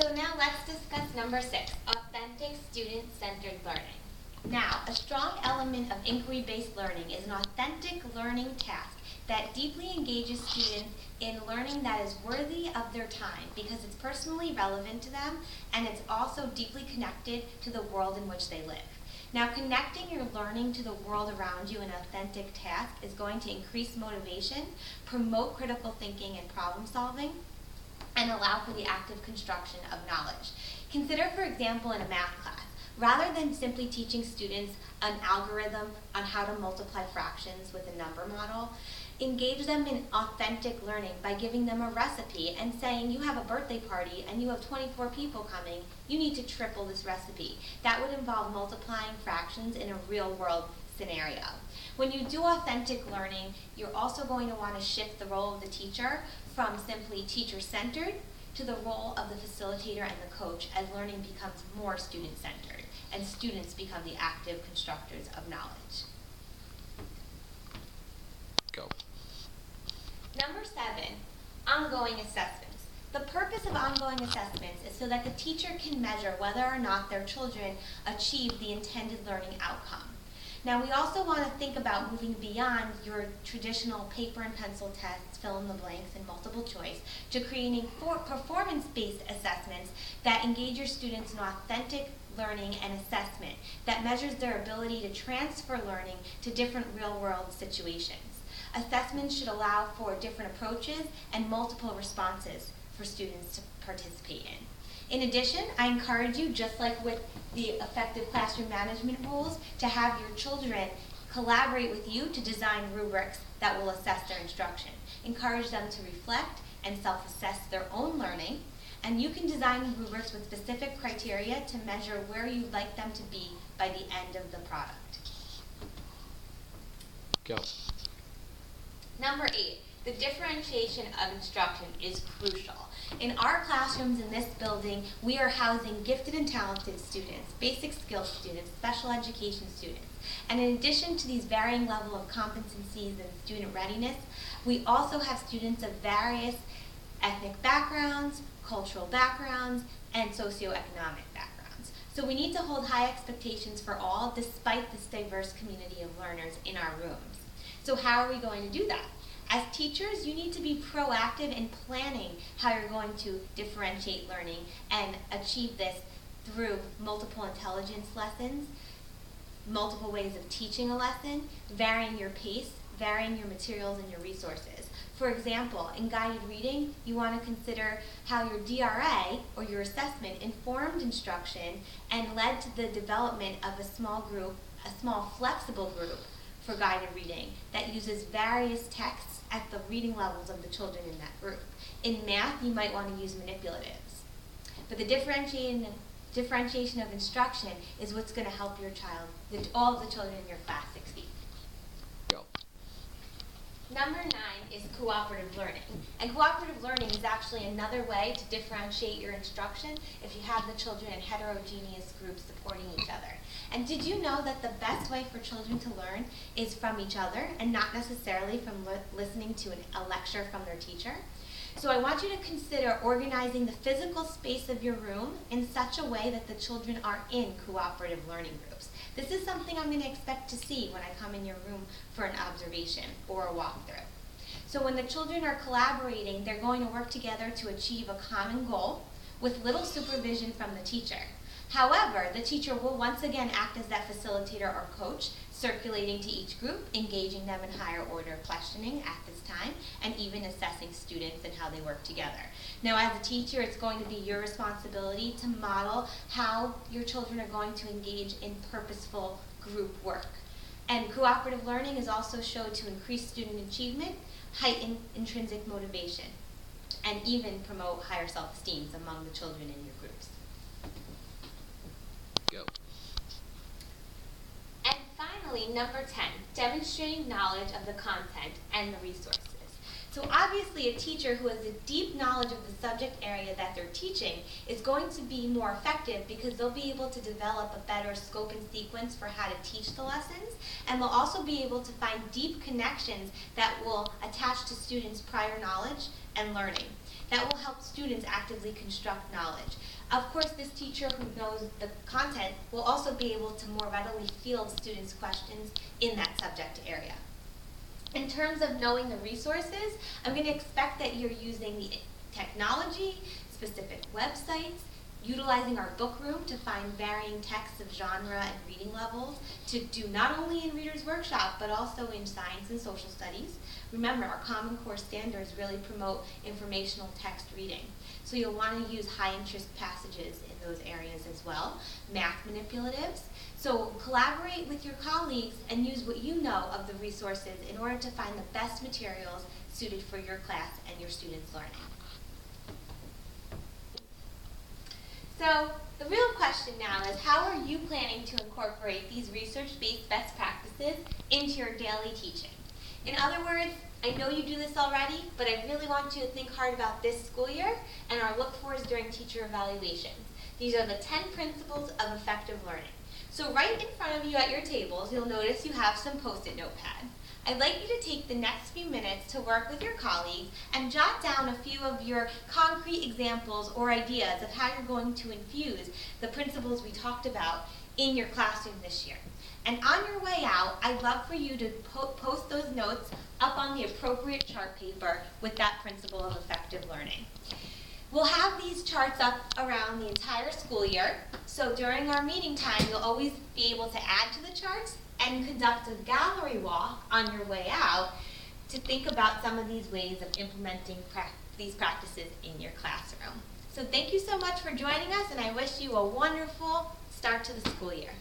So now let's discuss number 6, authentic student-centered learning. Now, a strong element of inquiry-based learning is an authentic learning task that deeply engages students in learning that is worthy of their time because it's personally relevant to them and it's also deeply connected to the world in which they live. Now, connecting your learning to the world around you in an authentic task is going to increase motivation, promote critical thinking and problem solving, and allow for the active construction of knowledge. Consider, for example, in a math class, rather than simply teaching students an algorithm on how to multiply fractions with a number model, engage them in authentic learning by giving them a recipe and saying, you have a birthday party and you have 24 people coming, you need to triple this recipe. That would involve multiplying fractions in a real world scenario. When you do authentic learning, you're also going to want to shift the role of the teacher from simply teacher-centered to the role of the facilitator and the coach as learning becomes more student-centered and students become the active constructors of knowledge. Go. Number 7, ongoing assessments. The purpose of ongoing assessments is so that the teacher can measure whether or not their children achieve the intended learning outcome. Now, we also want to think about moving beyond your traditional paper and pencil tests, fill in the blanks, and multiple choice to creating performance-based assessments that engage your students in authentic learning and assessment that measures their ability to transfer learning to different real-world situations. Assessments should allow for different approaches and multiple responses for students to participate in. In addition, I encourage you, just like with the effective classroom management rules, to have your children collaborate with you to design rubrics that will assess their instruction. Encourage them to reflect and self-assess their own learning, and you can design rubrics with specific criteria to measure where you'd like them to be by the end of the product. Go. Number 8, the differentiation of instruction is crucial. In our classrooms in this building, we are housing gifted and talented students, basic skills students, special education students. And in addition to these varying level of competencies and student readiness, we also have students of various ethnic backgrounds, cultural backgrounds, and socioeconomic backgrounds. So we need to hold high expectations for all despite this diverse community of learners in our rooms. So how are we going to do that? As teachers, you need to be proactive in planning how you're going to differentiate learning and achieve this through multiple intelligence lessons, multiple ways of teaching a lesson, varying your pace, varying your materials and your resources. For example, in guided reading, you want to consider how your DRA, or your assessment, informed instruction and led to the development of a small group, a small flexible group for guided reading that uses various texts at the reading levels of the children in that group. In math, you might want to use manipulatives. But the differentiation of instruction is what's going to help your child, all of the children in your class succeed. Go. Number 9 is cooperative learning. And cooperative learning is actually another way to differentiate your instruction if you have the children in heterogeneous groups supporting each other. And did you know that the best way for children to learn is from each other and not necessarily from listening to a lecture from their teacher? So I want you to consider organizing the physical space of your room in such a way that the children are in cooperative learning groups. This is something I'm going to expect to see when I come in your room for an observation or a walkthrough. So when the children are collaborating, they're going to work together to achieve a common goal with little supervision from the teacher. However, the teacher will once again act as that facilitator or coach, circulating to each group, engaging them in higher order questioning at this time, and even assessing students and how they work together. Now, as a teacher, it's going to be your responsibility to model how your children are going to engage in purposeful group work. And cooperative learning is also shown to increase student achievement, heighten intrinsic motivation, and even promote higher self-esteem among the children in your groups. Go. And finally, number 10, demonstrating knowledge of the content and the resources. So obviously a teacher who has a deep knowledge of the subject area that they're teaching is going to be more effective because they'll be able to develop a better scope and sequence for how to teach the lessons, and they'll also be able to find deep connections that will attach to students' prior knowledge and learning. that will help students actively construct knowledge. Of course, this teacher who knows the content will also be able to more readily field students' questions in that subject area. In terms of knowing the resources, I'm going to expect that you're using the technology, specific websites, utilizing our book room to find varying texts of genre and reading levels, to do not only in Reader's Workshop, but also in science and social studies. Remember, our Common Core standards really promote informational text reading. So you'll want to use high interest passages in those areas as well. Math manipulatives. So collaborate with your colleagues and use what you know of the resources in order to find the best materials suited for your class and your students' learning. So the real question now is, how are you planning to incorporate these research-based best practices into your daily teaching? In other words, I know you do this already, but I really want you to think hard about this school year and our look-fors during teacher evaluations. These are the 10 principles of effective learning. So right in front of you at your tables, you'll notice you have some Post-it notepad. I'd like you to take the next few minutes to work with your colleagues and jot down a few of your concrete examples or ideas of how you're going to infuse the principles we talked about in your classroom this year. And on your way out, I'd love for you to post those notes up on the appropriate chart paper with that principle of effective learning. We'll have these charts up around the entire school year, so during our meeting time, you'll always be able to add to the charts and conduct a gallery walk on your way out to think about some of these ways of implementing these practices in your classroom. So thank you so much for joining us, and I wish you a wonderful start to the school year.